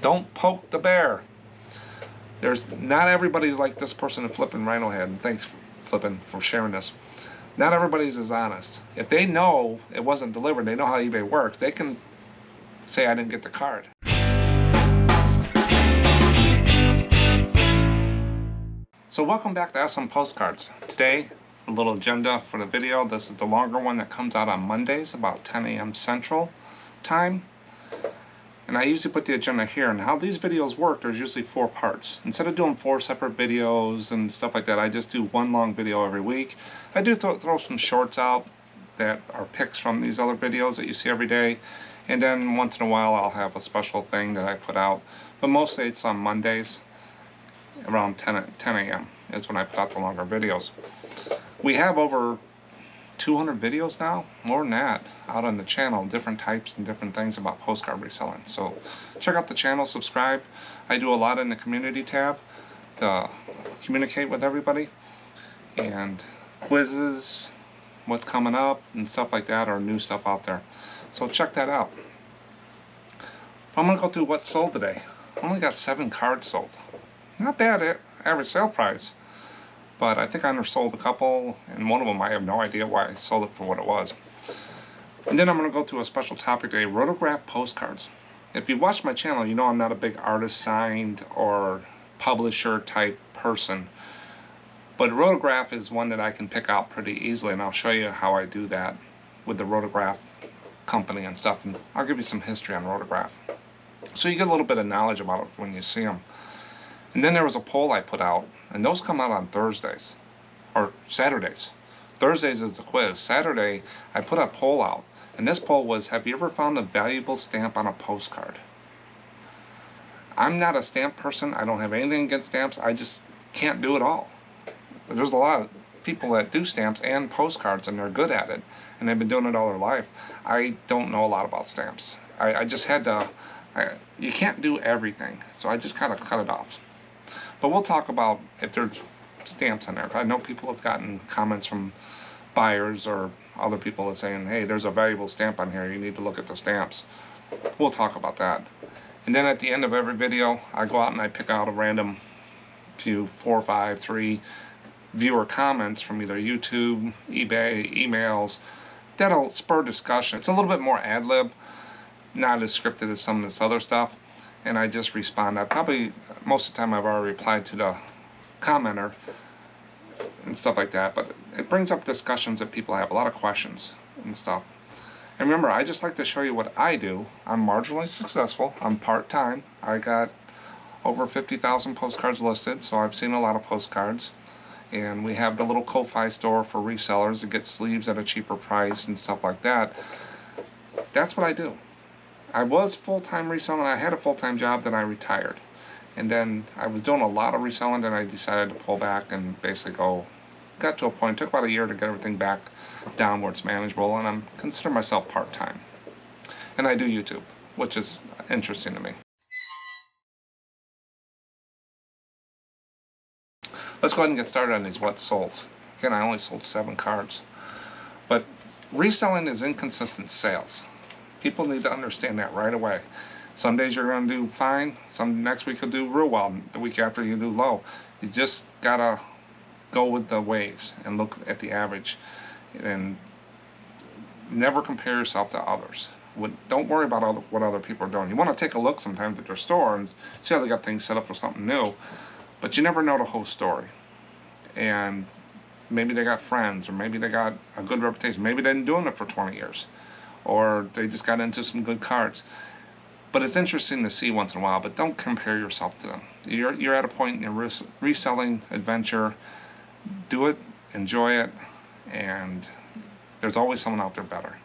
Don't poke the bear. Not everybody's like this person in Flippin' Rhino Head. And thanks, Flippin', for sharing this. Not everybody's as honest. If they know it wasn't delivered, they know how eBay works, they can say I didn't get the card. So welcome back to SMPostcards. Today, a little agenda for the video. This is the longer one that comes out on Mondays, about 10 a.m. Central Time. And I usually put the agenda here, and how these videos work, there's usually 4 parts. Instead of doing 4 separate videos and stuff like that, I just do one long video every week. I do throw some shorts out that are pics from these other videos that you see every day, and then once in a while I'll have a special thing that I put out. But mostly it's on Mondays, around 10 a.m. is when I put out the longer videos. We have over 200 videos now, more than that, out on the channel, different types and different things about postcard reselling. So check out the channel, subscribe. I do a lot in the community tab to communicate with everybody, and quizzes, what's coming up and stuff like that, or new stuff out there. So check that out. I'm going to go through what sold today. I only got 7 cards sold. Not bad average sale price. But I think I undersold a couple, and one of them I have no idea why I sold it for what it was. And then I'm going to go through a special topic today, Rotograph Postcards. If you watch my channel, you know I'm not a big artist signed or publisher type person. But Rotograph is one that I can pick out pretty easily, and I'll show you how I do that with the Rotograph company and stuff. And I'll give you some history on Rotograph, so you get a little bit of knowledge about it when you see them. And then there was a poll I put out, and those come out on Thursdays, or Saturdays. Thursdays is the quiz. Saturday, I put a poll out, and this poll was, have you ever found a valuable stamp on a postcard? I'm not a stamp person. I don't have anything against stamps. I just can't do it all. There's a lot of people that do stamps and postcards, and they're good at it, and they've been doing it all their life. I don't know a lot about stamps. I just had to, you can't do everything, so I just kind of cut it off. But we'll talk about if there's stamps in there. I know people have gotten comments from buyers or other people that saying, hey, there's a valuable stamp on here, you need to look at the stamps. We'll talk about that. And then at the end of every video, I go out and I pick out a random few, 4, 5, 3 viewer comments from either YouTube, eBay, emails. That'll spur discussion. It's a little bit more ad-lib, not as scripted as some of this other stuff. And I just respond. I probably, most of the time I've already replied to the commenter and stuff like that, but it brings up discussions that people have, a lot of questions and stuff. And remember, I just like to show you what I do. I'm marginally successful. I'm part-time. I got over 50,000 postcards listed, so I've seen a lot of postcards. And we have the little Ko-Fi store for resellers to get sleeves at a cheaper price and stuff like that. That's what I do. I was full-time reselling. I had a full-time job, then I retired. And then I was doing a lot of reselling, then I decided to pull back and basically got to a point, it took about a year to get everything back down where it's manageable, and I'm consider myself part-time. And I do YouTube, which is interesting to me. Let's go ahead and get started on these what sold. Again, I only sold 7 cards. But reselling is inconsistent sales. People need to understand that right away. Some days you're going to do fine, next week you'll do real well, the week after you do low. You just gotta go with the waves and look at the average, and never compare yourself to others. Don't worry about what other people are doing. You want to take a look sometimes at their store and see how they got things set up for something new, but you never know the whole story. And maybe they got friends, or maybe they got a good reputation. Maybe they've been doing it for 20 years. Or they just got into some good cards. But it's interesting to see once in a while, but don't compare yourself to them. You're at a point in your reselling adventure. Do it, enjoy it, and there's always someone out there better.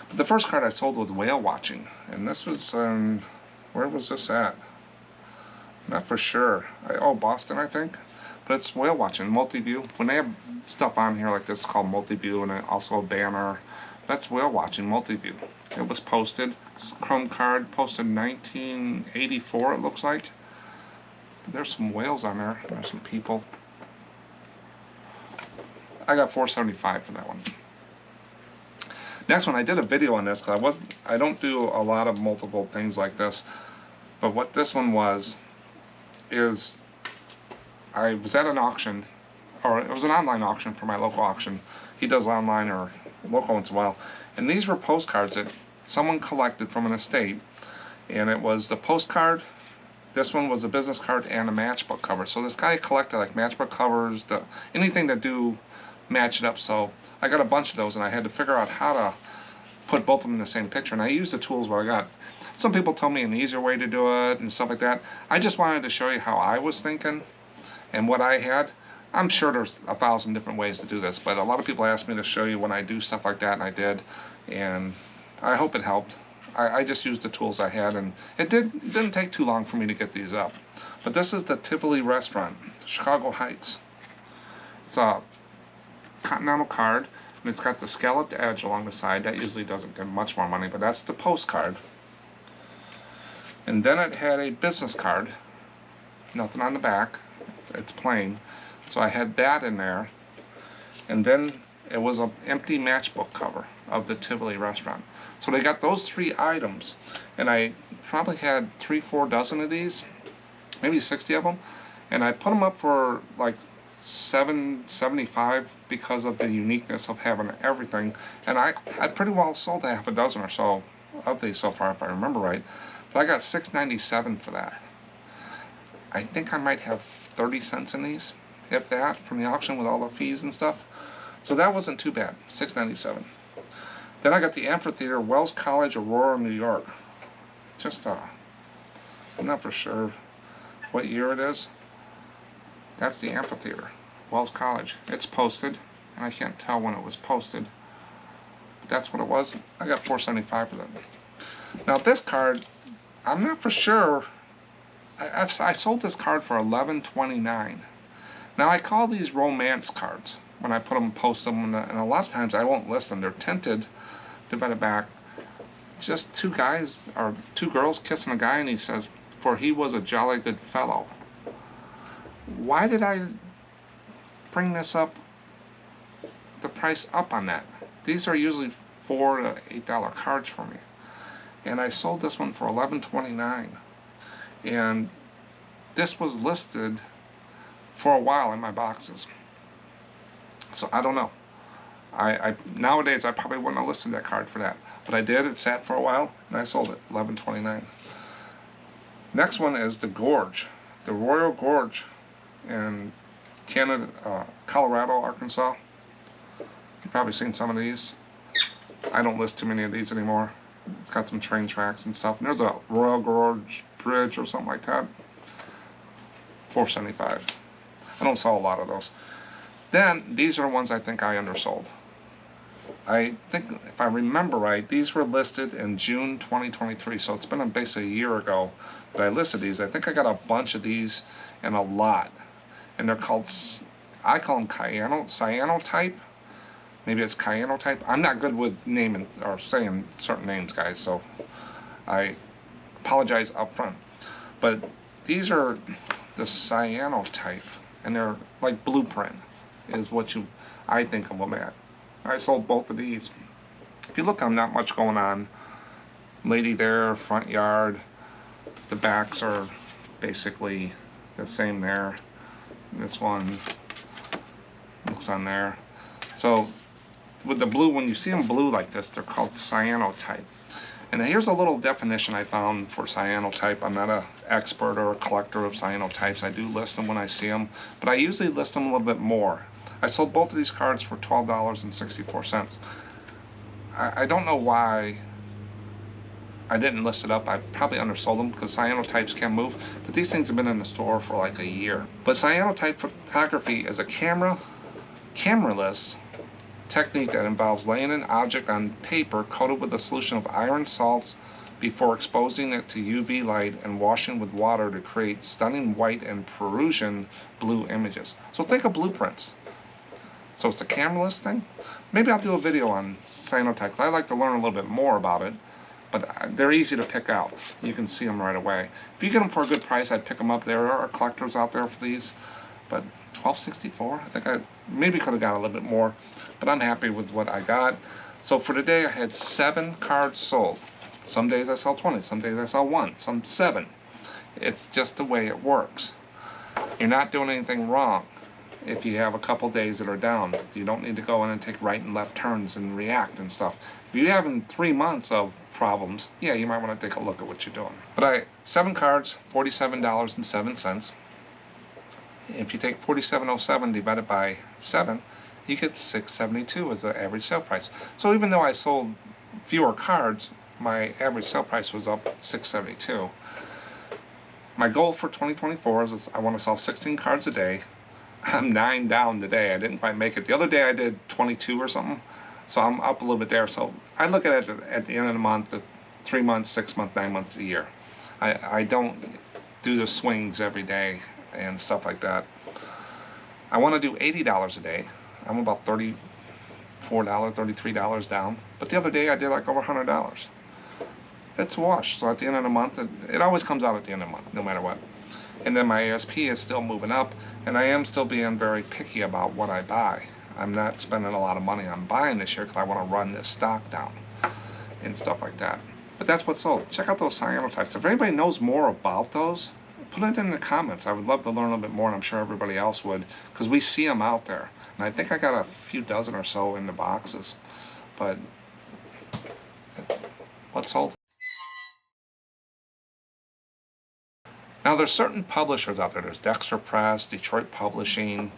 But the first card I sold was whale watching, and this was, where was this at? Not for sure. Boston, I think. But it's whale watching, multi-view. When they have stuff on here like this, it's called multi-view, and also a banner. That's whale watching, multi-view. It was posted. It's a chrome card, posted in 1984, it looks like. There's some whales on there. There's some people. I got $4.75 for that one. Next one, I did a video on this because I don't do a lot of multiple things like this. But what this one was, is I was at an auction, or it was an online auction for my local auction. He does online or local once in a while. And these were postcards that someone collected from an estate. And it was the postcard. This one was a business card and a matchbook cover. So this guy collected like matchbook covers, anything that do match it up. So I got a bunch of those, and I had to figure out how to put both of them in the same picture. And I used the tools what I got. Some people told me an easier way to do it and stuff like that. I just wanted to show you how I was thinking and what I had. I'm sure there's 1,000 different ways to do this, but a lot of people ask me to show you when I do stuff like that, and I did. And I hope it helped. I just used the tools I had, and it didn't take too long for me to get these up. But this is the Tivoli restaurant, Chicago Heights. It's a continental card, and it's got the scalloped edge along the side. That usually doesn't get much more money, but that's the postcard. And then it had a business card, nothing on the back, it's plain. So I had that in there, and then it was an empty matchbook cover of the Tivoli restaurant. So they got those 3 items, and I probably had 3-4 dozen of these, maybe 60 of them, and I put them up for like $7.75 because of the uniqueness of having everything. And I pretty well sold half a dozen or so of these so far, if I remember right. But I got $6.97 for that. I think I might have 30 cents in these, if that, from the auction with all the fees and stuff. So that wasn't too bad, $6.97. Then I got the amphitheater, Wells College, Aurora, New York. Just, I'm not for sure what year it is. That's the amphitheater, Wells College. It's posted, and I can't tell when it was posted. But that's what it was. I got $4.75 for that. Now this card, I'm not for sure. I sold this card for $11.29. Now I call these romance cards when I put them, post them, and a lot of times I won't list them. They're tinted, divided back. Just 2 guys or 2 girls kissing a guy, and he says, "For he was a jolly good fellow." Why did I bring this up? The price up on that. These are usually $4 to $8 cards for me, and I sold this one for $11.29. And this was listed for a while in my boxes. So I don't know. Nowadays I probably wouldn't have listed that card for that, but I did. It sat for a while, and I sold it $11.29. Next one is the Gorge, the Royal Gorge in Canada, Colorado, Arkansas. You've probably seen some of these. I don't list too many of these anymore. It's got some train tracks and stuff. And there's a Royal Gorge Bridge or something like that. $4.75. I don't sell a lot of those. Then these are ones I think I undersold. I think, if I remember right, these were listed in June 2023, so it's been basically a year ago that I listed these. I think I got a bunch of these in a lot, and they're called, I call them cyanotype. Maybe it's cyanotype. I'm not good with naming or saying certain names, guys, so I apologize up front. But these are the cyanotype, and they're like blueprint is what I think of them at. I sold both of these. If you look, I'm not much going on. Lady there, front yard. The backs are basically the same there. This one looks on there. So with the blue, when you see them blue like this, they're called cyanotype. And here's a little definition I found for cyanotype. I'm not an expert or a collector of cyanotypes. I do list them when I see them, but I usually list them a little bit more. I sold both of these cards for $12.64. I don't know why I didn't list it up. I probably undersold them because cyanotypes can move, but these things have been in the store for like a year. But cyanotype photography is a cameraless technique that involves laying an object on paper coated with a solution of iron salts before exposing it to UV light and washing with water to create stunning white and Peruvian blue images. So think of blueprints. So it's a cameraless thing. Maybe I'll do a video on cyanotype. I'd like to learn a little bit more about it, but they're easy to pick out. You can see them right away. If you get them for a good price, I'd pick them up. There are collectors out there for these, but $12.64. I think I maybe could have got a little bit more, but I'm happy with what I got. So for today, I had 7 cards sold. Some days I sell 20, some days I sell 1, some 7. It's just the way it works. You're not doing anything wrong if you have a couple days that are down. You don't need to go in and take right and left turns and react and stuff. If you're having 3 months of problems, yeah, you might want to take a look at what you're doing. But 7 cards, $47.07. If you take $47.07 divided by 7, you get $6.72 as the average sale price. So even though I sold fewer cards, my average sale price was up $6.72. My goal for 2024 is I want to sell 16 cards a day. I'm 9 down today. I didn't quite make it. The other day I did 22 or something, so I'm up a little bit there. So I look at it at the end of the month, the 3 months, 6 months, 9 months, a year. I don't do the swings every day and stuff like that. I want to do $80 a day. I'm about $34, $33 down. But the other day I did like over $100. It's a wash. So at the end of the month, it always comes out at the end of the month, no matter what. And then my ASP is still moving up, and I am still being very picky about what I buy. I'm not spending a lot of money on buying this year because I want to run this stock down and stuff like that. But that's what's sold. Check out those cyanotypes. If anybody knows more about those, put it in the comments. I would love to learn a little bit more, and I'm sure everybody else would, because we see them out there. And I think I got a few dozen or so in the boxes. But it's what's sold. Now there's certain publishers out there. There's Dexter Press, Detroit Publishing,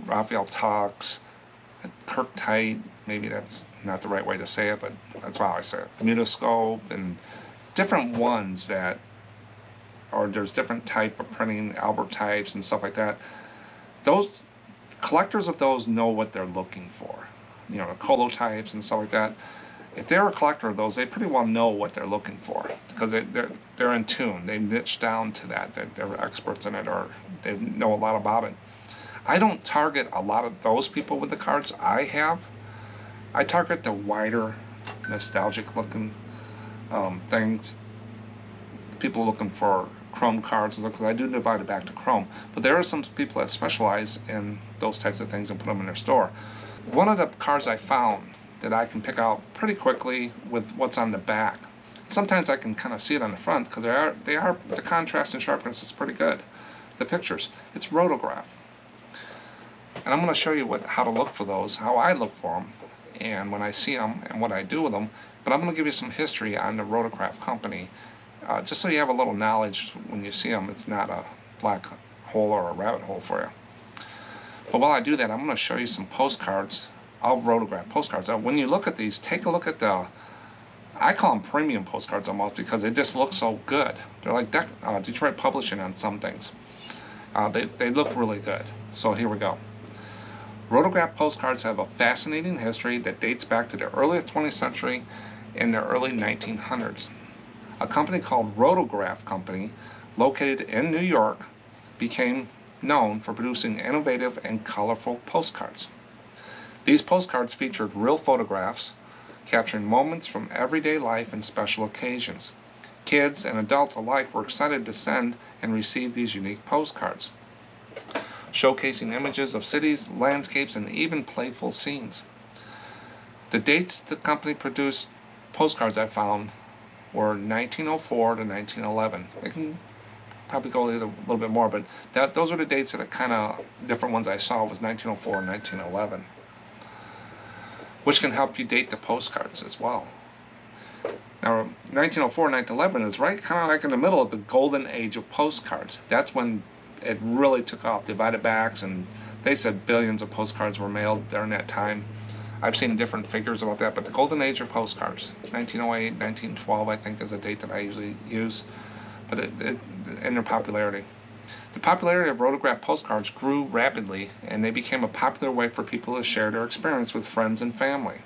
Raphael Talks, Kirk-Tite, maybe that's not the right way to say it, but that's how I say it. Mutascope, and different ones that, or there's different type of printing, Albert types and stuff like that. Those collectors of those know what they're looking for. You know, the Colo types and stuff like that. If they're a collector of those, they pretty well know what they're looking for, because they're in tune. They niche down to that. They're experts in it, or they know a lot about it. I don't target a lot of those people with the cards I have. I target the wider, nostalgic looking things. People looking for Chrome cards, because I do divide it back to Chrome. But there are some people that specialize in those types of things and put them in their store. One of the cards I found that I can pick out pretty quickly with what's on the back. Sometimes I can kind of see it on the front, because the contrast and sharpness is pretty good. The pictures. It's Rotograph. And I'm going to show you how to look for those, how I look for them, and when I see them, and what I do with them. But I'm going to give you some history on the Rotograph company, just so you have a little knowledge when you see them. It's not a black hole or a rabbit hole for you. But while I do that, I'm going to show you some postcards of Rotograph postcards. Now, when you look at these, take a look at I call them premium postcards almost, because they just look so good. They're like Detroit Publishing on some things. They look really good. So here we go. Rotograph postcards have a fascinating history that dates back to the early 20th century and the early 1900s. A company called Rotograph Company, located in New York, became known for producing innovative and colorful postcards. These postcards featured real photographs, capturing moments from everyday life and special occasions. Kids and adults alike were excited to send and receive these unique postcards, showcasing images of cities, landscapes, and even playful scenes. The dates the company produced postcards I found were 1904 to 1911. It can probably go a little bit more, but those are the dates that are kind of different ones I saw was 1904 and 1911. Which can help you date the postcards as well. Now, 1904 and 1911 is right kind of like in the middle of the golden age of postcards. That's when it really took off. Divided backs, and they said billions of postcards were mailed during that time. I've seen different figures about that, but the golden age of postcards, 1908, 1912, I think is a date that I usually use, but in their popularity. The popularity of Rotograph postcards grew rapidly, and they became a popular way for people to share their experience with friends and family.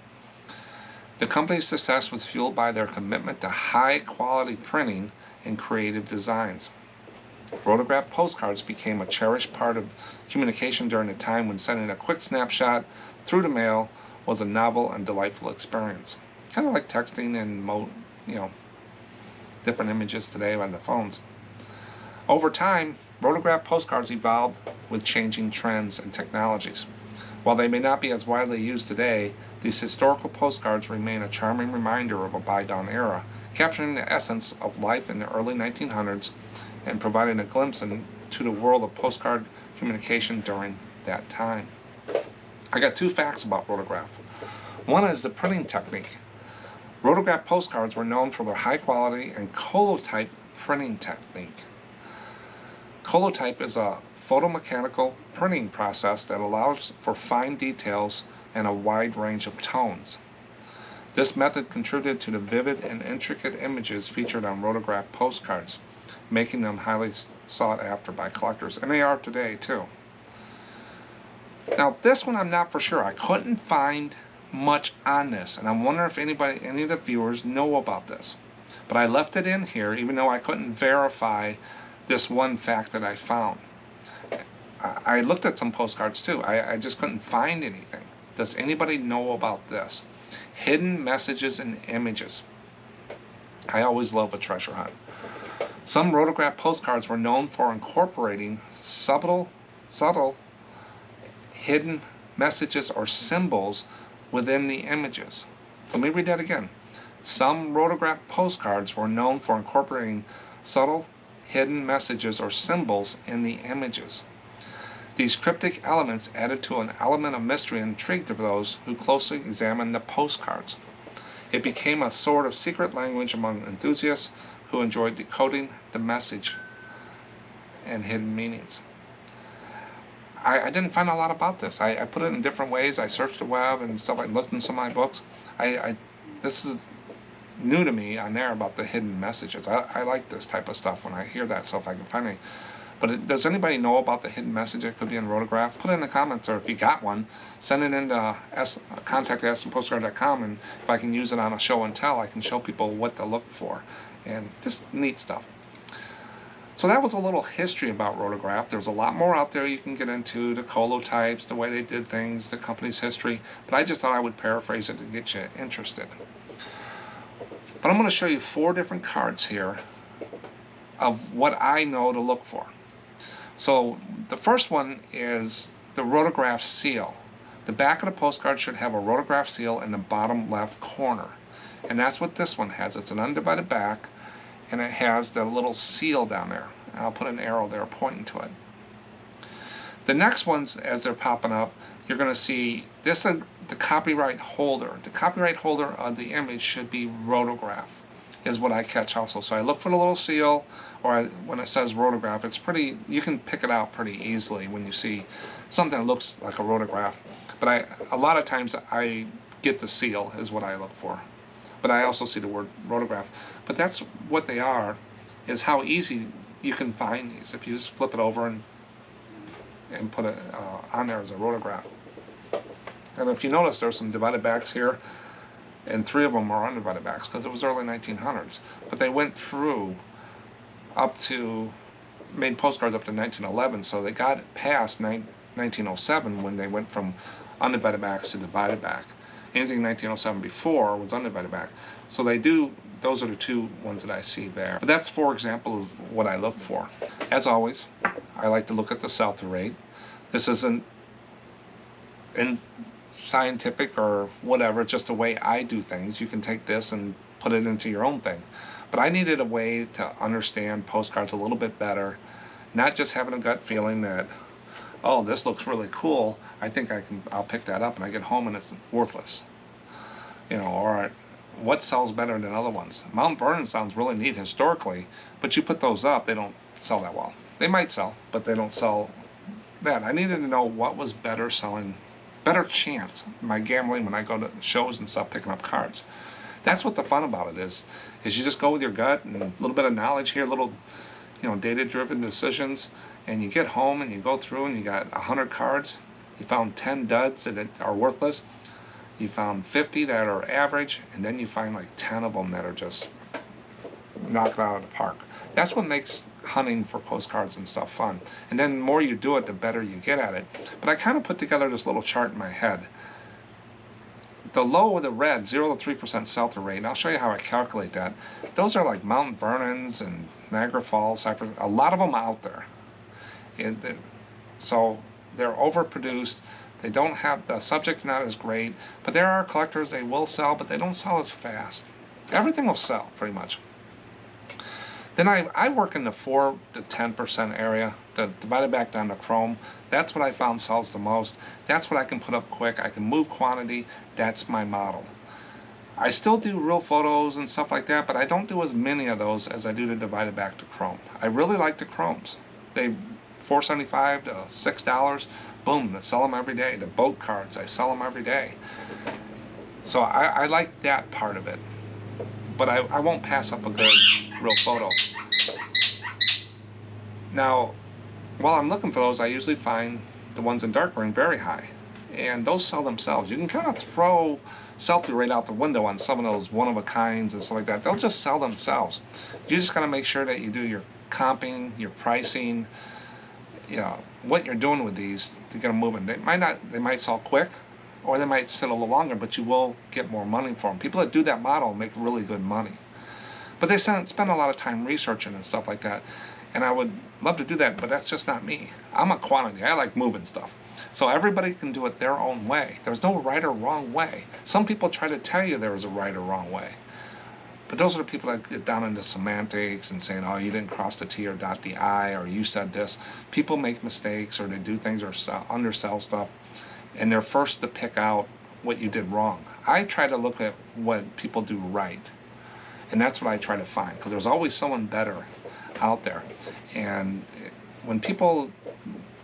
The company's success was fueled by their commitment to high-quality printing and creative designs. Rotograph postcards became a cherished part of communication during a time when sending a quick snapshot through the mail was a novel and delightful experience. Kind of like texting and different images today on the phones. Over time, Rotograph postcards evolved with changing trends and technologies. While they may not be as widely used today, these historical postcards remain a charming reminder of a bygone era, capturing the essence of life in the early 1900s and providing a glimpse into the world of postcard communication during that time. I got 2 facts about Rotograph. One is the printing technique. Rotograph postcards were known for their high quality and colotype printing technique. Colotype is a photomechanical printing process that allows for fine details and a wide range of tones. This method contributed to the vivid and intricate images featured on Rotograph postcards, making them highly sought after by collectors, and they are today too. Now this one I'm not for sure. I couldn't find much on this, and I'm wondering if any of the viewers know about this. But I left it in here even though I couldn't verify this one fact that I found. I looked at some postcards too. I just couldn't find anything. Does anybody know about this? Hidden messages and images. I always love a treasure hunt. Some Rotograph postcards were known for incorporating subtle hidden messages or symbols within the images. So let me read that again. Some Rotograph postcards were known for incorporating subtle hidden messages or symbols in the images. These cryptic elements added to an element of mystery and intrigue to those who closely examined the postcards. It became a sort of secret language among enthusiasts who enjoyed decoding the message and hidden meanings. I didn't find a lot about this. I put it in different ways. I searched the web and stuff. I looked in some of my books. This is new to me on there about the hidden messages. I like this type of stuff when I hear that stuff. I can find it. But does anybody know about the hidden message that could be in Rotograph? Put it in the comments, or if you got one, send it in to contact@SMPostcard.com, and if I can use it on a show and tell, I can show people what to look for. And just neat stuff. So that was a little history about Rotograph. There's a lot more out there you can get into, the colotypes, the way they did things, the company's history. But I just thought I would paraphrase it to get you interested. But I'm going to show you 4 different cards here of what I know to look for. So the first one is the Rotograph seal. The back of the postcard should have a Rotograph seal in the bottom left corner. And that's what this one has. It's an undivided back, and it has the little seal down there. And I'll put an arrow there pointing to it. The next ones, as they're popping up, you're going to see this is the copyright holder. The copyright holder of the image should be Rotograph, is what I catch also. So I look for the little seal, or when it says Rotograph, it's pretty, you can pick it out pretty easily when you see something that looks like a Rotograph. But a lot of times I get the seal is what I look for. But I also see the word Rotograph. But that's what they are, is how easy you can find these if you just flip it over and put it on there as a Rotograph. And if you notice, there's some divided backs here, and 3 of them are undivided backs because it was early 1900s. But they went through made postcards up to 1911, so they got past 1907 when they went from undivided backs to divided back. Anything 1907 before was undivided back. So those are the 2 ones that I see there. But that's 4 examples of what I look for. As always, I like to look at the sell-through rate. This isn't scientific or whatever, it's just the way I do things. You can take this and put it into your own thing. But I needed a way to understand postcards a little bit better, not just having a gut feeling that, oh, this looks really cool, I think I'll pick that up, and I get home and it's worthless. You know, or what sells better than other ones? Mount Vernon sounds really neat historically, but you put those up, they don't sell that well. They might sell, but they don't sell that. I needed to know what was better selling, better chance in my gambling when I go to shows and stuff picking up cards. That's what the fun about it is you just go with your gut and a little bit of knowledge here, little, data-driven decisions, and you get home and you go through and you got 100 cards. You found 10 duds that are worthless. You found 50 that are average, and then you find like 10 of them that are just knock it out of the park. That's what makes hunting for postcards and stuff fun. And then the more you do it, the better you get at it. But I kind of put together this little chart in my head. The low of the red, 0 to 3% sell-through rate, and I'll show you how I calculate that. Those are like Mount Vernon's and Niagara Falls, Cypress, a lot of them out there. So they're overproduced. They don't have, the subject's not as great, but there are collectors, they will sell, but they don't sell as fast. Everything will sell, pretty much. Then I work in the 4 to 10% area, divided back down to chrome. That's what I found sells the most. That's what I can put up quick. I can move quantity. That's my model. I still do real photos and stuff like that, but I don't do as many of those as I do to divided back to chrome. I really like the chromes. They $4.75 to $6. Boom, I sell them every day. The boat cards, I sell them every day. So I like that part of it. But I won't pass up a good real photo. Now, while I'm looking for those, I usually find the ones in dark green very high. And those sell themselves. You can kind of throw sell-through right out the window on some of those one-of-a-kinds and stuff like that. They'll just sell themselves. You just got to make sure that you do your comping, your pricing, you know, what you're doing with these to get them moving. They might sell quick, or they might sit a little longer, but you will get more money for them. People that do that model make really good money. But they spend a lot of time researching and stuff like that. And I would love to do that, but that's just not me. I'm a quantity. I like moving stuff. So everybody can do it their own way. There's no right or wrong way. Some people try to tell you there is a right or wrong way. But those are the people that get down into semantics and saying, oh, you didn't cross the T or dot the I, or you said this. People make mistakes, or they do things or undersell stuff, and they're first to pick out what you did wrong. I try to look at what people do right, and that's what I try to find, because there's always someone better out there. And when people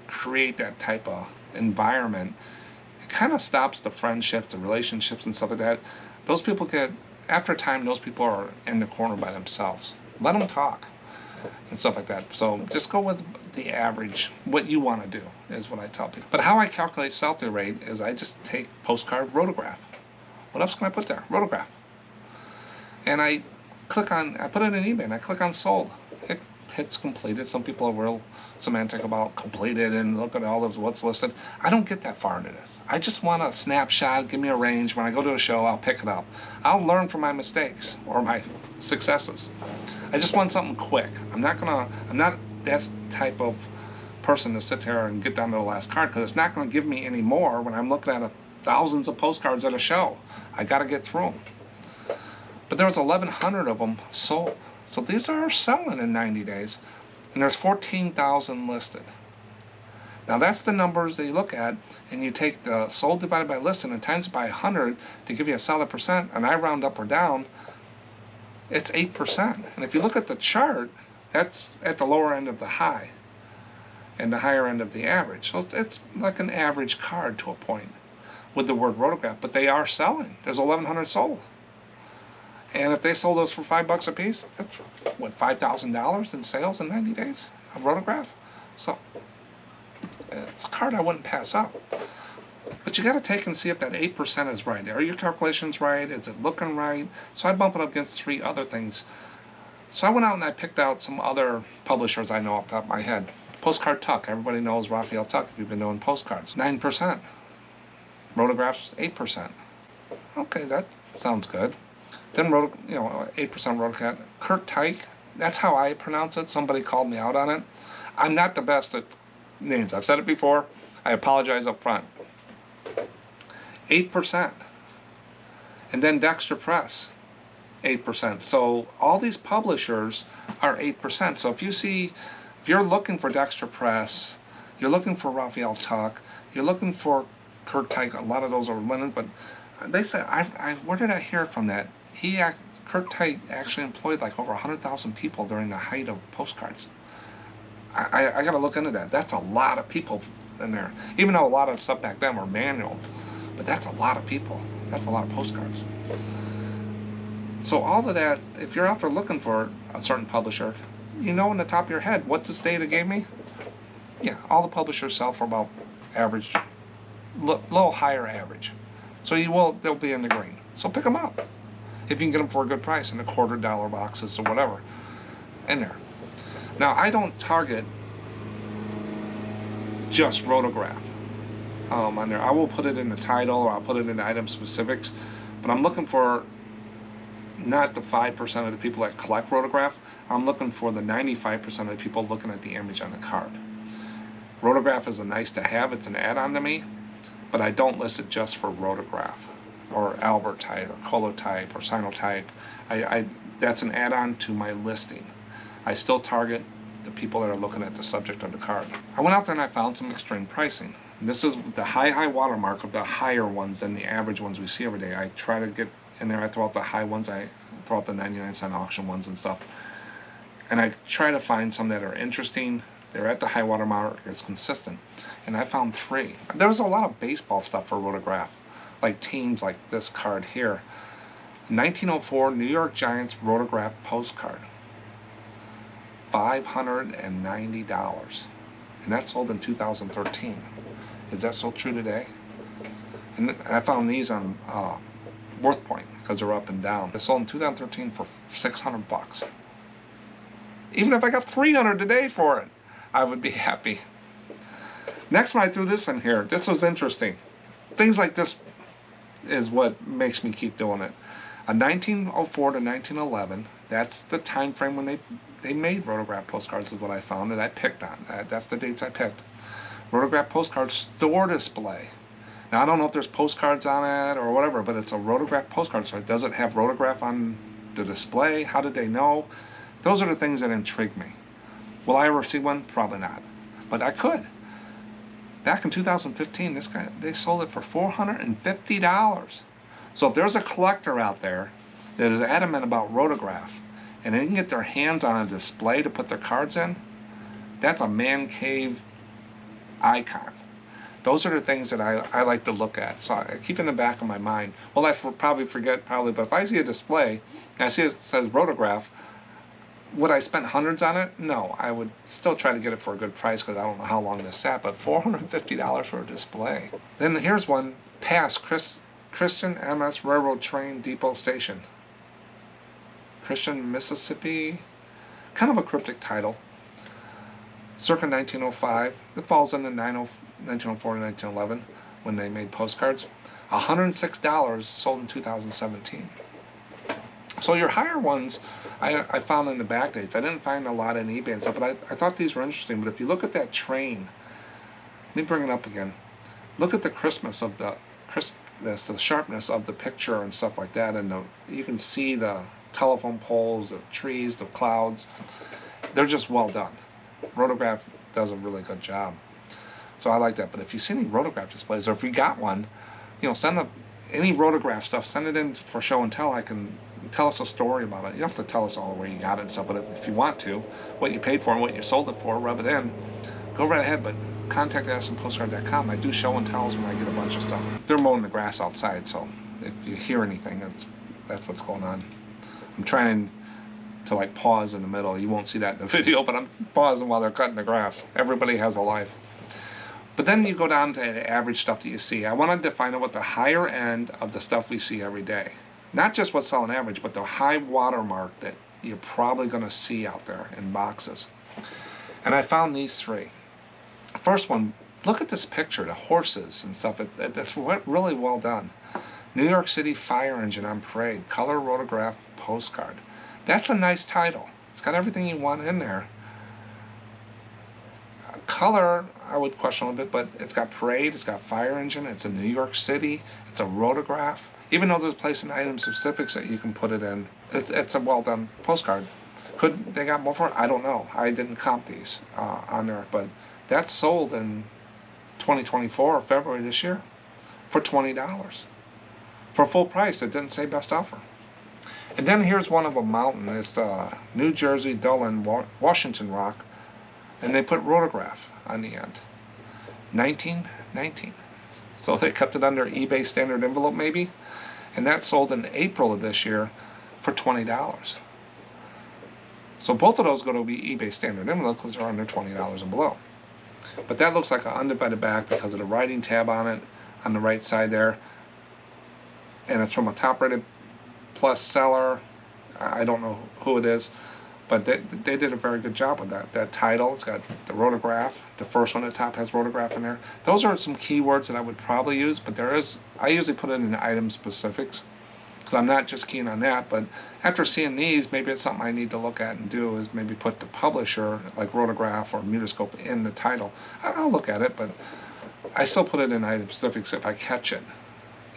create that type of environment, it kind of stops the friendships, the relationships and stuff like that. Those people get, after a time, those people are in the corner by themselves. Let them talk and stuff like that. So just go with the average. What you want to do is what I tell people. But how I calculate sell-through rate is I just take postcard Rotograph. What else can I put there? Rotograph. And I put it in eBay and I click on sold. It hits completed. Some people are real semantic about completed and look at all of what's listed. I don't get that far into this. I just want a snapshot, give me a range. When I go to a show, I'll pick it up. I'll learn from my mistakes or my successes. I just want something quick. I'm not that type of person to sit there and get down to the last card, because it's not going to give me any more when I'm looking at thousands of postcards at a show. I got to get through them. But there was 1,100 of them sold. So these are selling in 90 days. And there's 14,000 listed. Now that's the numbers that you look at, and you take the sold divided by listed and times it by 100 to give you a solid percent, and I round up or down, it's 8%. And if you look at the chart, that's at the lower end of the high and the higher end of the average. So it's like an average card to a point with the word Rotograph, but they are selling. There's 1,100 sold. And if they sold those for $5 a piece, that's, what, $5,000 in sales in 90 days of Rotograph? So it's a card I wouldn't pass up. But you got to take and see if that 8% is right. Are your calculations right? Is it looking right? So I bump it up against 3 other things. So I went out and I picked out some other publishers I know off the top of my head. Postcard Tuck. Everybody knows Raphael Tuck if you've been doing postcards. 9%. Rotograph's 8%. Okay, that sounds good. Then 8% Rotograph. Kurt Tyke, that's how I pronounce it. Somebody called me out on it. I'm not the best at names. I've said it before. I apologize up front. 8%. And then Dexter Press, 8%. So all these publishers are 8%. So if you're looking for Dexter Press, you're looking for Raphael Tuck, you're looking for Kurt Tyke, a lot of those are linen, but they said, where did I hear from that? Kurt Tyke actually employed like over 100,000 people during the height of postcards. I got to look into that. That's a lot of people in there. Even though a lot of stuff back then were manual, but that's a lot of people. That's a lot of postcards. So all of that, if you're out there looking for a certain publisher, you know in the top of your head what this data gave me? Yeah, all the publishers sell for about average, little higher average. So they'll be in the green. So pick them up. If you can get them for a good price in the $quarter boxes or whatever in there. Now, I don't target just Rotograph on there. I will put it in the title, or I'll put it in the item specifics, but I'm looking for not the 5% of the people that collect Rotograph. I'm looking for the 95% of the people looking at the image on the card. Rotograph is a nice to have. It's an add-on to me, but I don't list it just for Rotograph or Albertite or Colotype or Sinotype. That's an add-on to my listing. I still target the people that are looking at the subject of the card. I went out there and I found some extreme pricing. And this is the high watermark of the higher ones than the average ones we see every day. I try to get in there, I throw out the high ones, I throw out the 99-cent auction ones and stuff. And I try to find some that are interesting. They're at the high watermark, it's consistent. And I found 3. There was a lot of baseball stuff for Rotograph, like teams like this card here. 1904 New York Giants Rotograph Postcard. $590. And that sold in 2013. Is that still true today? And I found these on WorthPoint because they're up and down. They sold in 2013 for $600. Even if I got $300 today for it, I would be happy. Next one, I threw this in here. This was interesting. Things like this is what makes me keep doing it. A 1904 to 1911, that's the time frame when they made Rotograph Postcards is what I found that I picked on. That's the dates I picked. Rotograph Postcard store display. Now I don't know if there's postcards on it or whatever, but it's a Rotograph Postcard, so does it have Rotograph on the display? How did they know? Those are the things that intrigue me. Will I ever see one? Probably not. But I could. Back in 2015, they sold it for $450. So if there's a collector out there that is adamant about Rotograph and they can get their hands on a display to put their cards in, that's a man cave icon. Those are the things that I like to look at. So I keep in the back of my mind. Well, I probably forget, but if I see a display and I see it says Rotograph, would I spend hundreds on it? No, I would still try to get it for a good price because I don't know how long this sat, but $450 for a display. Then here's one, Pass Christian MS Railroad Train Depot Station. Christian, Mississippi, kind of a cryptic title. Circa 1905, it falls in the 1904 to 1911 when they made postcards. $106 sold in 2017. So your higher ones, I found in the back dates. I didn't find a lot in eBay and stuff, but I thought these were interesting. But if you look at that train, let me bring it up again. Look at the crispness of the sharpness of the picture and stuff like that, and you can see the telephone poles, the trees, the clouds. They're just well done. Rotograph does a really good job. So I like that. But if you see any Rotograph displays, or if you got one, send up any Rotograph stuff, send it in for show and tell. I can tell us a story about it. You don't have to tell us all where you got it and stuff, but if you want to, what you paid for and what you sold it for, rub it in. Go right ahead, but contact SMPostcard.com. I do show and tells when I get a bunch of stuff. They're mowing the grass outside, so if you hear anything, that's what's going on. I'm trying to pause in the middle. You won't see that in the video, but I'm pausing while they're cutting the grass. Everybody has a life. But then you go down to the average stuff that you see. I wanted to find out what the higher end of the stuff we see every day. Not just what's selling average, but the high watermark that you're probably going to see out there in boxes. And I found these 3. First one, look at this picture, the horses and stuff. That's really well done. New York City Fire Engine on Parade, Color Rotograph Postcard. That's a nice title. It's got everything you want in there. Color, I would question a little bit, but it's got Parade, it's got Fire Engine, it's in New York City, it's a Rotograph. Even though there's a place in item specifics that you can put it in, it's a well-done postcard. Could they got more for it? I don't know. I didn't comp these on there, but that's sold in 2024 or February this year for $20 for full price. It didn't say best offer. And then here's one of a mountain. It's the New Jersey, Dolan, Washington Rock, and they put Rotograph on the end. 1919. So they kept it under eBay standard envelope maybe. And that sold in April of this year for $20. So both of those go to be eBay standard envelope because they're under $20 and below. But that looks like an under by the back because of the writing tab on it on the right side there. And it's from a top rated plus seller. I don't know who it is, but they did a very good job with that. That title, it's got the Rotograph. The first one at the top has Rotograph in there. Those are some keywords that I would probably use, but I usually put it in item specifics because I'm not just keen on that. But after seeing these, maybe it's something I need to look at and do is maybe put the publisher, like Rotograph or Mutascope, in the title. I'll look at it, but I still put it in item specifics if I catch it.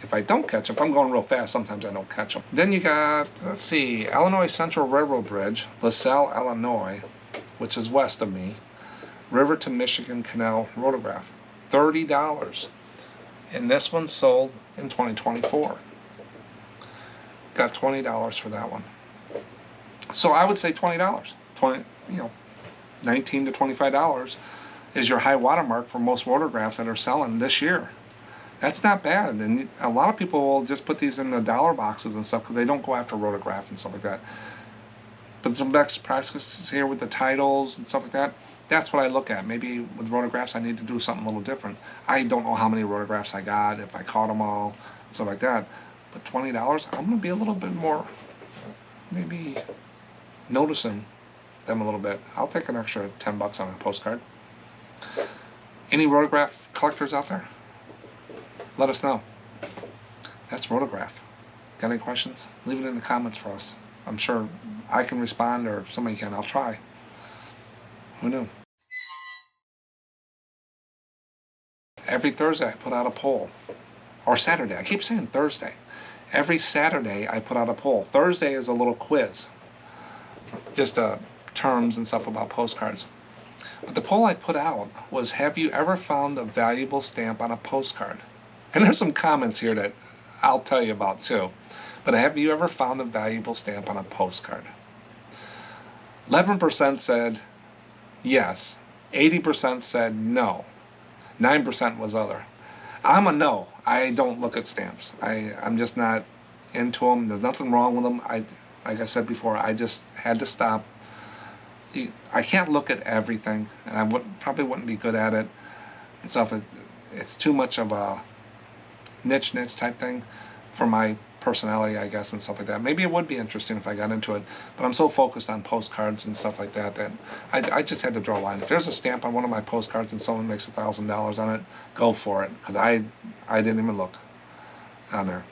if I don't catch them, if I'm going real fast, sometimes I don't catch them. Then you got, let's see, Illinois Central Railroad Bridge, LaSalle, Illinois, which is west of me. River to Michigan Canal Rotograph, $30. And this one sold in 2024. Got $20 for that one. So I would say $20. 20, $19 to $25 is your high watermark for most rotographs that are selling this year. That's not bad, and a lot of people will just put these in the dollar boxes and stuff because they don't go after Rotograph and stuff like that. But some best practices here with the titles and stuff like that, that's what I look at. Maybe with Rotographs I need to do something a little different. I don't know how many Rotographs I got, if I caught them all, and stuff like that. But $20, I'm going to be a little bit more, maybe noticing them a little bit. I'll take an extra $10 on a postcard. Any Rotograph collectors out there? Let us know. That's Rotograph. Got any questions? Leave it in the comments for us. I'm sure I can respond or somebody can. I'll try. Who knew? Every Thursday I put out a poll. Or Saturday. I keep saying Thursday. Every Saturday I put out a poll. Thursday is a little quiz. Just terms and stuff about postcards. But the poll I put out was, have you ever found a valuable stamp on a postcard? And there's some comments here that I'll tell you about too. But have you ever found a valuable stamp on a postcard? 11% said yes. 80% said no. 9% was other. I'm a no. I don't look at stamps. I'm just not into them. There's nothing wrong with them. Like I said before, I just had to stop. I can't look at everything, and I probably wouldn't be good at it. And stuff. It's too much of a niche type thing for my personality, I guess, and stuff like that. Maybe it would be interesting if I got into it, but I'm so focused on postcards and stuff like that that I just had to draw a line. If there's a stamp on one of my postcards and someone makes $1,000 on it, go for it, because I didn't even look on there.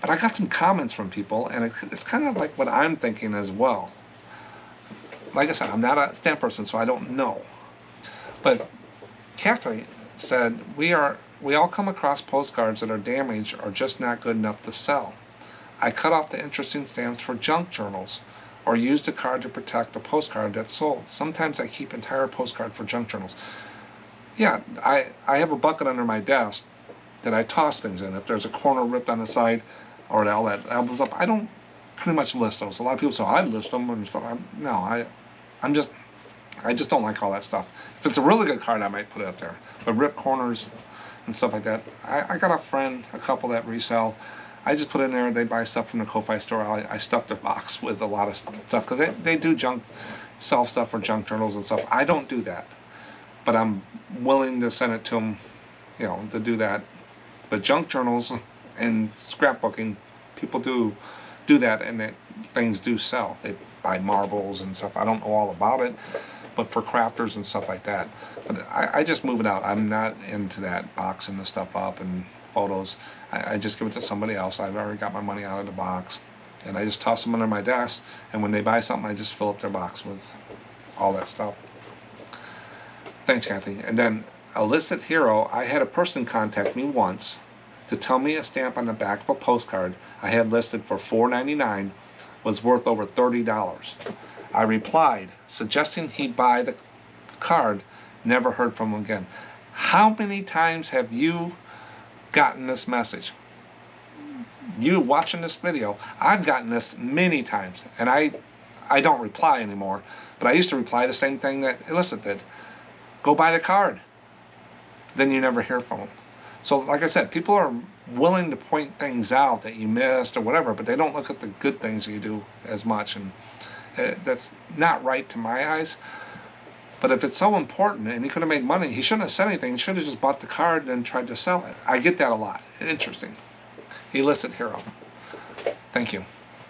But I got some comments from people, and it's kind of like what I'm thinking as well. Like I said, I'm not a stamp person, so I don't know. But Catherine said, we all come across postcards that are damaged or just not good enough to sell. I cut off the interesting stamps for junk journals or used a card to protect a postcard that's sold. Sometimes I keep entire postcard for junk journals. Yeah, I have a bucket under my desk that I toss things in. If there's a corner ripped on the side or all that elbows up, I don't pretty much list those. A lot of people say, I list them and stuff. I just don't like all that stuff. If it's a really good card, I might put it up there. But ripped corners and stuff like that. I got a couple that resell. I just put in there, they buy stuff from the Ko-Fi store. I stuff their box with a lot of stuff because they do sell stuff for junk journals and stuff. I don't do that, but I'm willing to send it to them, to do that. But junk journals and scrapbooking, people do that, and things do sell. They buy marbles and stuff. I don't know all about it, but for crafters and stuff like that. But I just move it out. I'm not into that boxing the stuff up and photos. I just give it to somebody else. I've already got my money out of the box, and I just toss them under my desk, and when they buy something, I just fill up their box with all that stuff. Thanks, Kathy. And then Illicit Hero, I had a person contact me once to tell me a stamp on the back of a postcard I had listed for $4.99 was worth over $30. I replied, suggesting he buy the card. Never heard from him again. How many times have you gotten this message? You watching this video, I've gotten this many times, and I don't reply anymore, but I used to reply the same thing that Illicit did. Go buy the card. Then you never hear from them. So like I said, people are willing to point things out that you missed or whatever, but they don't look at the good things that you do as much, and that's not right to my eyes. But if it's so important and he could have made money, he shouldn't have said anything. He should have just bought the card and tried to sell it. I get that a lot. Interesting. Illicit Hero. Thank you.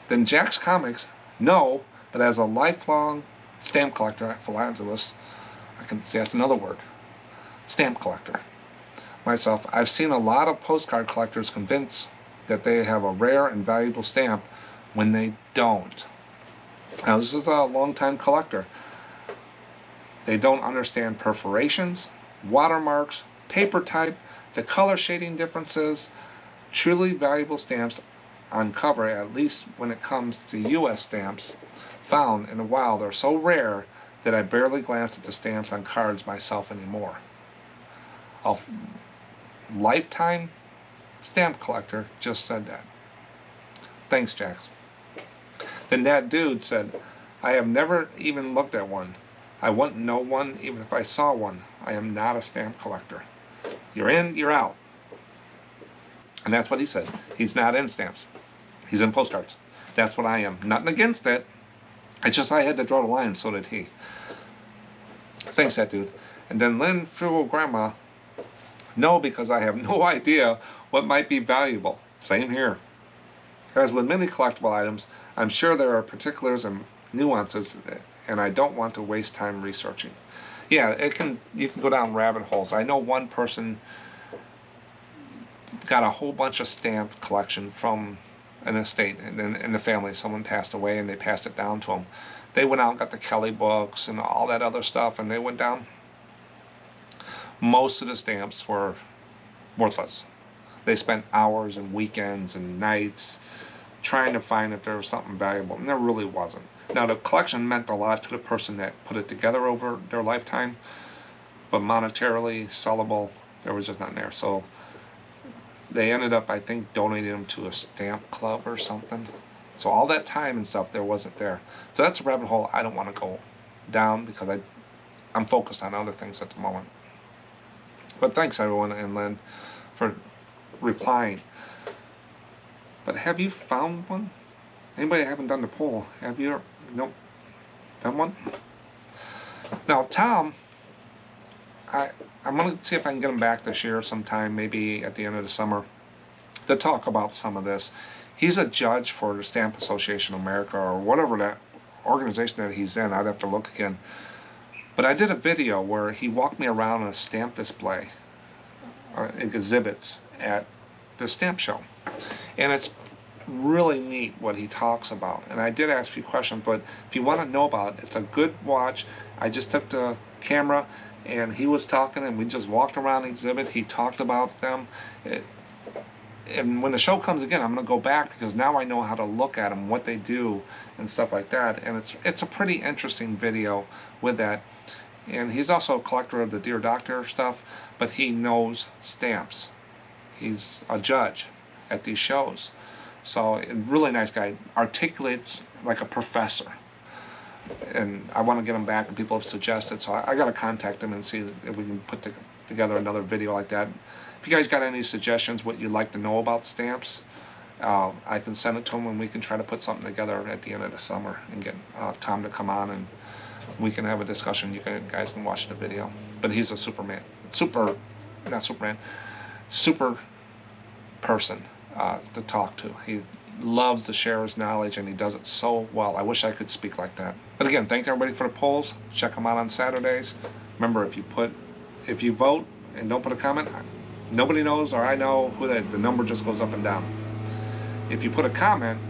Then Jack's Comics, no, but as a lifelong stamp collector, philanthropist, I can say that's another word, stamp collector. Myself, I've seen a lot of postcard collectors convinced that they have a rare and valuable stamp when they don't. Now, this is a long-time collector. They don't understand perforations, watermarks, paper type. The color shading differences, truly valuable stamps on cover, at least when it comes to U.S. stamps found in the wild, are so rare that I barely glance at the stamps on cards myself anymore. A lifetime stamp collector just said that. Thanks, Jax. Then that dude said, I have never even looked at one. I wouldn't know one even if I saw one. I am not a stamp collector. You're in, you're out. And that's what he said. He's not in stamps. He's in postcards. That's what I am. Nothing against it. It's just I had to draw the line, so did he. Thanks, that dude. And then Lynn Frugal Grandma, no, because I have no idea what might be valuable. Same here. As with many collectible items, I'm sure there are particulars and nuances, and I don't want to waste time researching. Yeah, you can go down rabbit holes. I know one person got a whole bunch of stamp collection from an estate, and then in the family someone passed away and they passed it down to them. They went out and got the Kelly books and all that other stuff, and they went down. Most of the stamps were worthless. They spent hours and weekends and nights trying to find if there was something valuable, and there really wasn't. Now, the collection meant a lot to the person that put it together over their lifetime, but monetarily sellable, there was just nothing there. So they ended up, I think, donating them to a stamp club or something. So all that time and stuff, there wasn't there. So that's a rabbit hole I don't want to go down, because I'm focused on other things at the moment. But thanks, everyone, and Lynn, for replying. But have you found one? Anybody haven't done the poll? Have you? Nope. Done one? Now, Tom, I'm going to see if I can get him back this year sometime, maybe at the end of the summer, to talk about some of this. He's a judge for the Stamp Association of America, or whatever that organization that he's in. I'd have to look again. But I did a video where he walked me around a stamp display, exhibits at the stamp show. And it's really neat what he talks about. And I did ask a few questions, but if you want to know about it, it's a good watch. I just took the camera and he was talking, and we just walked around the exhibit. He talked about them. And when the show comes again, I'm going to go back, because now I know how to look at them, what they do, and stuff like that. And it's a pretty interesting video with that. And he's also a collector of the Dear Doctor stuff, but he knows stamps. He's a judge at these shows. So, a really nice guy, articulates like a professor. And I want to get him back, and people have suggested, so I got to contact him and see if we can put together another video like that. If you guys got any suggestions, what you'd like to know about stamps, I can send it to him, and we can try to put something together at the end of the summer and get Tom to come on, and we can have a discussion. You guys can watch the video. But he's a super person to talk to. He loves to share his knowledge, and he does it so well. I wish I could speak like that. But again, thank everybody for the polls. Check them out on Saturdays. Remember, if you vote and don't put a comment, nobody knows, or I know who the number just goes up and down. If you put a comment,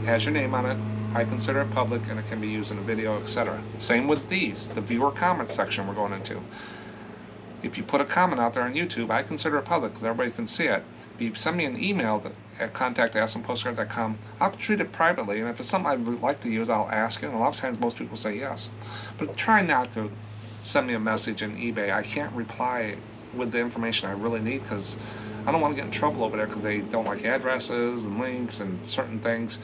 it has your name on it, I consider it public, and it can be used in a video, etc. Same with these, the viewer comment section we're going into. If you put a comment out there on YouTube, I consider it public because everybody can see it. If you send me an email at contact@SMPostcard.com, I'll treat it privately, and if it's something I would like to use, I'll ask it, and a lot of times most people say yes. But try not to send me a message in eBay. I can't reply with the information I really need, because I don't want to get in trouble over there, because they don't like addresses and links and certain things.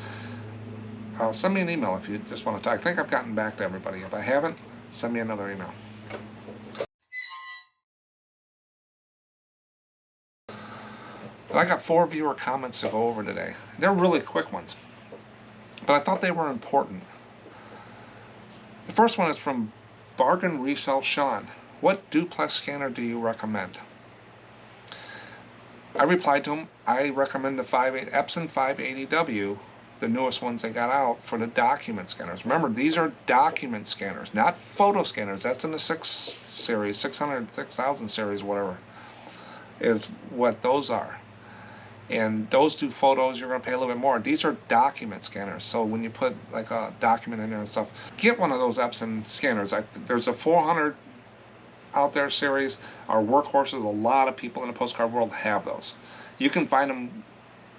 Send me an email if you just want to talk. I think I've gotten back to everybody. If I haven't, send me another email. But I got 4 viewer comments to go over today. They're really quick ones, but I thought they were important. The first one is from Bargain Resell Sean. What duplex scanner do you recommend? I replied to him, I recommend the Epson 580W, the newest ones they got out for the document scanners. Remember, these are document scanners, not photo scanners. That's in the 6 series, 600, 6000 series, whatever, is what those are. And those do photos, you're going to pay a little bit more. These are document scanners. So when you put like a document in there and stuff, get one of those Epson scanners. There's a 400 Out There series are workhorses. A lot of people in the postcard world have those. You can find them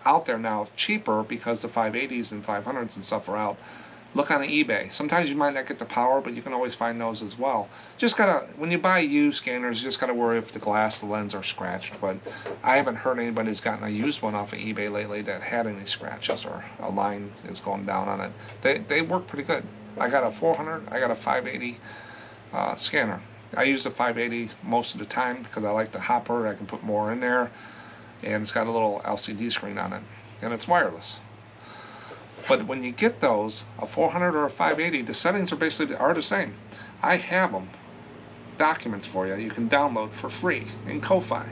out there now cheaper because the 580s and 500s and stuff are out. Look on eBay. Sometimes you might not get the power, but you can always find those as well. Just gotta, when you buy used scanners, you just gotta worry if the glass, the lens are scratched. But I haven't heard anybody who's gotten a used one off of eBay lately that had any scratches or a line is going down on it. They work pretty good. I got a 400, I got a 580 scanner. I use the 580 most of the time because I like the hopper. I can put more in there, and it's got a little LCD screen on it, and it's wireless. But when you get those, a 400 or a 580, the settings are basically the same. I have them, documents for you. You can download for free in Ko-Fi.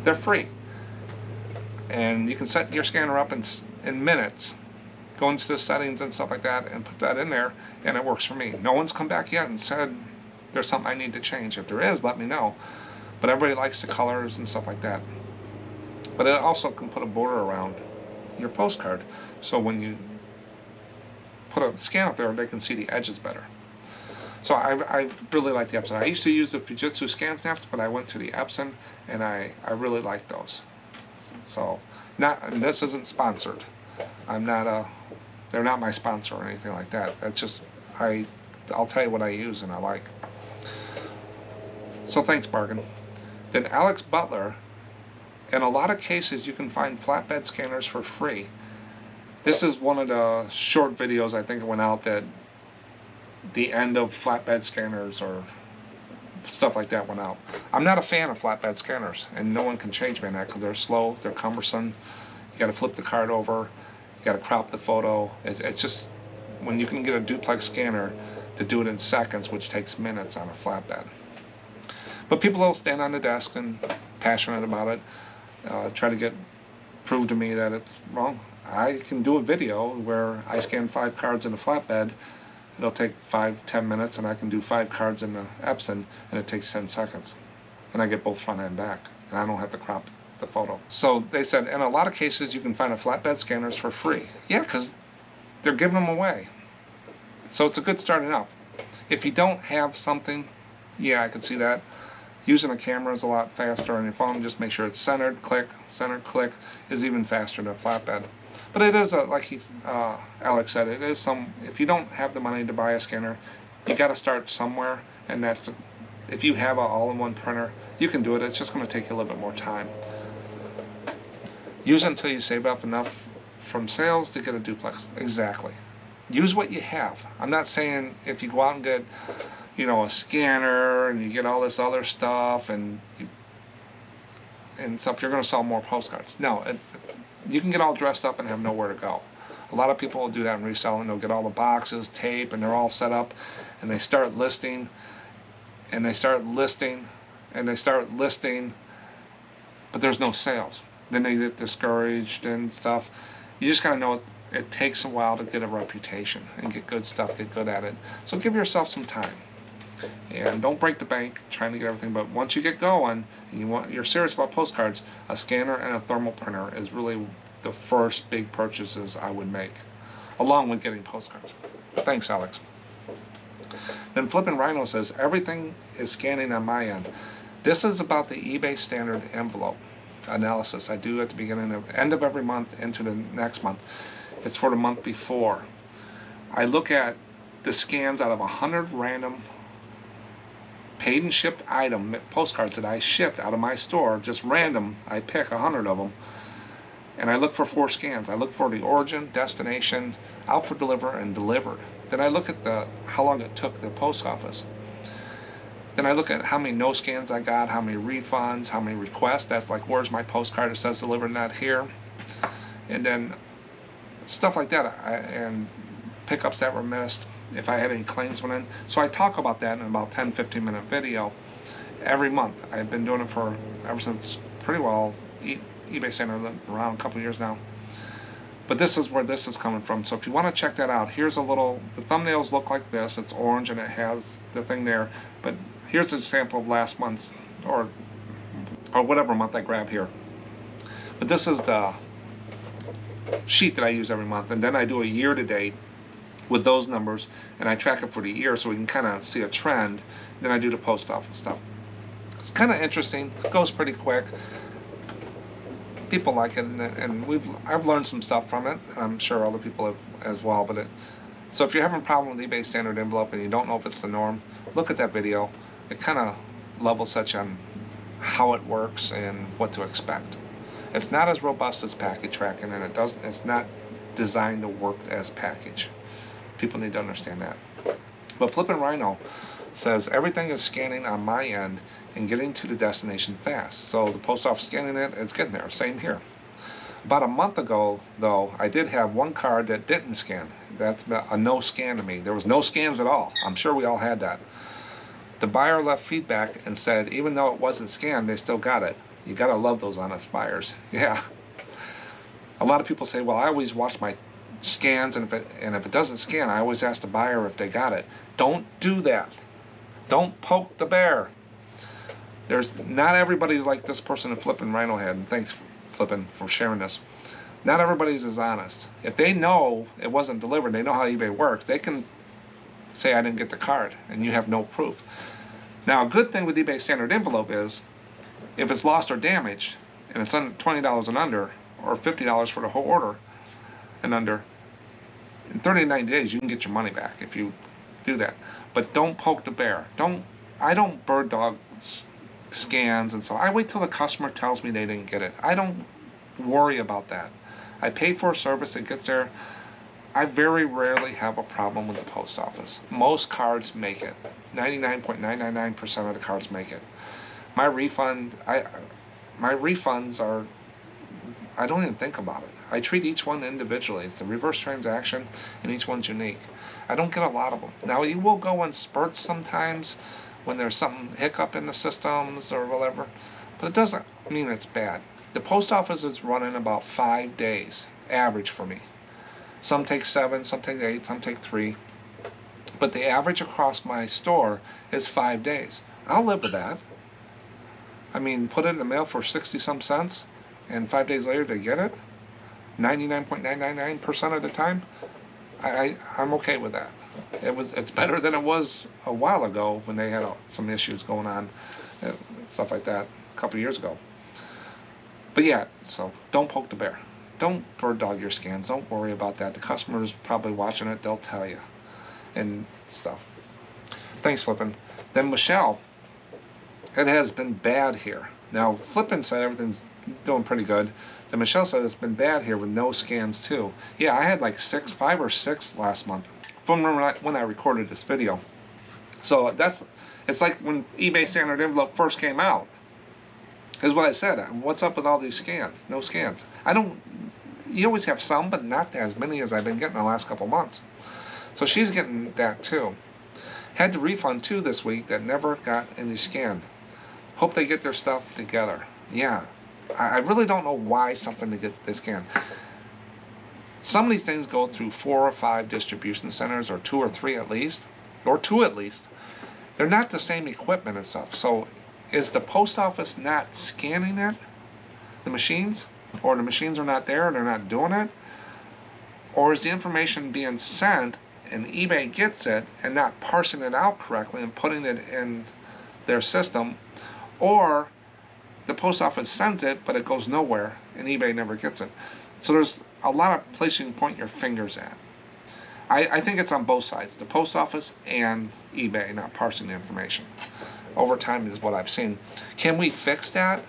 They're free, and you can set your scanner up in minutes. Go into the settings and stuff like that, and put that in there, and it works for me. No one's come back yet and said there's something I need to change. If there is, let me know. But everybody likes the colors and stuff like that. But it also can put a border around your postcard, so when you put a scan up there, they can see the edges better. So I really like the Epson. I used to use the Fujitsu scan snaps, but I went to the Epson, and I really like those. So, and this isn't sponsored. I'm not they're not my sponsor or anything like that. That's just, I'll tell you what I use and I like. So thanks, Bargain. Then Alex Butler, in a lot of cases you can find flatbed scanners for free. This is one of the short videos I think it went out that the end of flatbed scanners or stuff like that went out. I'm not a fan of flatbed scanners, and no one can change me on that because they're slow, they're cumbersome. You got to flip the card over, you got to crop the photo. It's just, when you can get a duplex scanner to do it in seconds, which takes minutes on a flatbed. But people will stand on the desk and passionate about it, try to prove to me that it's wrong. I can do a video where I scan 5 cards in a flatbed. It'll take 5-10 minutes, and I can do 5 cards in the Epson, and it takes 10 seconds. And I get both front and back, and I don't have to crop the photo. So they said, in a lot of cases, you can find a flatbed scanners for free. Yeah, because they're giving them away. So it's a good starting up. If you don't have something, yeah, I can see that. Using a camera is a lot faster on your phone. Just make sure it's centered click is even faster than a flatbed. But it is, like Alex said, it is if you don't have the money to buy a scanner, you got to start somewhere, and if you have an all-in-one printer, you can do it. It's just going to take you a little bit more time. Use it until you save up enough from sales to get a duplex. Exactly. Use what you have. I'm not saying if you go out and get, a scanner and you get all this other stuff and stuff, you're going to sell more postcards. No, you can get all dressed up and have nowhere to go. A lot of people will do that in reselling. They'll get all the boxes, tape, and they're all set up, and they start listing, and they start listing, and they start listing, but there's no sales. Then they get discouraged and stuff. You just gotta know it takes a while to get a reputation and get good stuff, get good at it. So give yourself some time. And don't break the bank trying to get everything, but once you get going and you're serious about postcards, a scanner and a thermal printer is really the first big purchases I would make, along with getting postcards. Thanks, Alex. Then Flippin' Rhino says, everything is scanning on my end. This is about the eBay standard envelope analysis I do at the end of every month into the next month. It's for the month before. I look at the scans out of 100 random paid and shipped item postcards that I shipped out of my store, just random. I pick 100 of them, and I look for 4 scans. I look for the origin, destination, out for deliver, and delivered. Then I look at how long it took the post office. Then I look at how many no scans I got, how many refunds, how many requests. That's like, where's my postcard? It says delivered, not here. And then stuff like that, and pickups that were missed, if I had any claims went in. So I talk about that in about 10-15 minute video every month. I've been doing it ever since pretty well eBay Center, around a couple years now. But this is where this is coming from. So if you want to check that out, here's the thumbnails look like this. It's orange and it has the thing there. But here's a sample of last month's, or whatever month I grab here. But this is the sheet that I use every month, and then I do a year to date with those numbers, and I track it for the year so we can kind of see a trend. Then I do the post office stuff. It's kind of interesting. It goes pretty quick. People like it, and I've learned some stuff from it. I'm sure other people have as well. So if you're having a problem with eBay standard envelope and you don't know if it's the norm, look at that video. It kind of level sets you on how it works and what to expect. It's not as robust as package tracking, and it's not designed to work as package. People need to understand that. But Flippin' Rhino says everything is scanning on my end and getting to the destination fast. So the post office scanning it, it's getting there. Same here. About a month ago, though, I did have one card that didn't scan. That's a no scan to me. There was no scans at all. I'm sure we all had that. The buyer left feedback and said even though it wasn't scanned, they still got it. You gotta love those honest buyers. Yeah. A lot of people say, well, I always watch my scans, and if it doesn't scan, I always ask the buyer if they got it. Don't do that. Don't poke the bear. Not everybody's like this person in Flippin' Rhino had, and thanks Flippin' for sharing this. Not everybody's as honest. If they know it wasn't delivered, they know how eBay works, they can say I didn't get the card, and you have no proof. Now, a good thing with eBay standard envelope is, if it's lost or damaged, and it's under $20 and under, or $50 for the whole order and under, in 30 to 90 days you can get your money back if you do that. But don't poke the bear. I don't bird dog scans and so I wait till the customer tells me they didn't get it. I don't worry about that. I pay for a service that gets there. I very rarely have a problem with the post office. Most cards make it. 99.999% of the cards make it. My refunds are, I don't even think about it. I treat each one individually. It's a reverse transaction, and each one's unique. I don't get a lot of them. Now, you will go in spurts sometimes when there's some hiccup in the systems or whatever, but it doesn't mean it's bad. The post office is running about 5 days, average for me. Some take 7, some take 8, some take 3. But the average across my store is 5 days. I'll live with that. I mean, put it in the mail for 60-some cents, and 5 days later to get it, 99.999% of the time, I'm okay with that. It's better than it was a while ago when they had some issues going on, stuff like that, a couple of years ago. But yeah, so don't poke the bear. Don't bird dog your scans. Don't worry about that. The customer's probably watching it. They'll tell you and stuff. Thanks, Flippin'. Then Michelle, it has been bad here. Now, Flippin' said everything's doing pretty good. Then Michelle said it's been bad here with no scans too. Yeah, I had like 5 or 6 last month from when I recorded this video. So it's like when eBay standard envelope first came out. Is what I said. What's up with all these scans? No scans. You always have some, but not as many as I've been getting the last couple months. So she's getting that too. Had to refund 2 this week that never got any scan. Hope they get their stuff together. Yeah. I really don't know why something to get this scan. Some of these things go through 4 or 5 distribution centers, or 2 or 3 at least, or 2 at least. They're not the same equipment and stuff. So is the post office not scanning it, the machines? Or the machines are not there and they're not doing it? Or is the information being sent and eBay gets it and not parsing it out correctly and putting it in their system? Or the post office sends it but it goes nowhere and eBay never gets it? So there's a lot of places you can point your fingers at. I think it's on both sides, the post office and eBay not parsing the information. Over time is what I've seen. Can we fix that?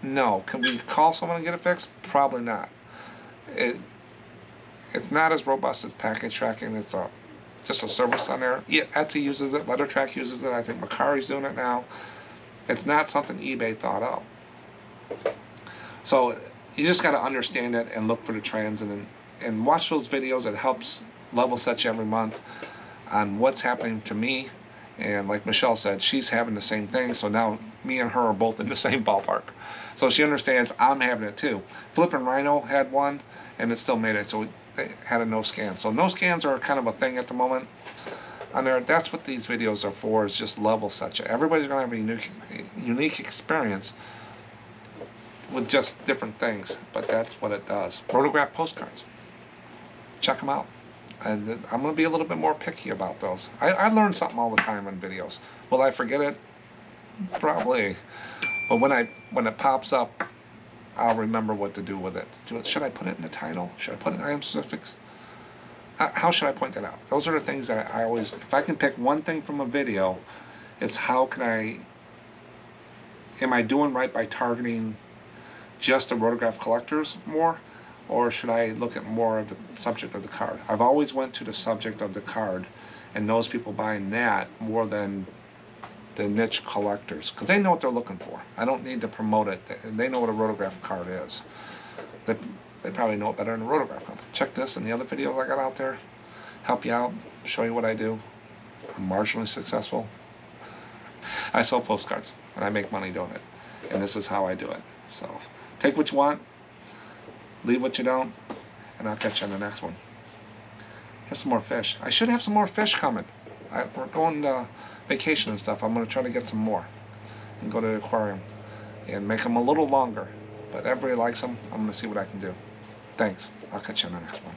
No. Can we call someone and get it fixed? Probably not. It's not as robust as package tracking. It's just a service on there. Yeah, Etsy uses it. LetterTrack uses it. I think Macari's doing it now. It's not something eBay thought of. So you just got to understand it and look for the trends and watch those videos. It helps level set you every month on what's happening to me. And like Michelle said, she's having the same thing, so now me and her are both in the same ballpark. So she understands I'm having it too. Flippin' Rhino had one, and it still made it, so they had a no scan. So no scans are kind of a thing at the moment on there. That's what these videos are for, is just level set you. Everybody's going to have a unique experience with just different things, but that's what it does. Rotograph Postcards. Check them out. And I'm going to be a little bit more picky about those. I learn something all the time on videos. Will I forget it? Probably. But when it pops up, I'll remember what to do with it. Should I put it in the title? Should I put an item specifics? How should I point that out? Those are the things that I always, if I can pick one thing from a video, it's how can am I doing right by targeting just the Rotograph collectors more, or should I look at more of the subject of the card? I've always went to the subject of the card and those people buying that more than the niche collectors, because they know what they're looking for. I don't need to promote it. They know what a Rotograph card is. They probably know it better than a Rotograph company. Check this and the other videos I got out there. Help you out, show you what I do. I'm marginally successful. I sell postcards and I make money doing it. And this is how I do it. So take what you want, leave what you don't, and I'll catch you on the next one. Here's some more fish. I should have some more fish coming. We're going to vacation and stuff. I'm going to try to get some more and go to the aquarium and make them a little longer. But everybody likes them. I'm going to see what I can do. Thanks. I'll catch you on the next one.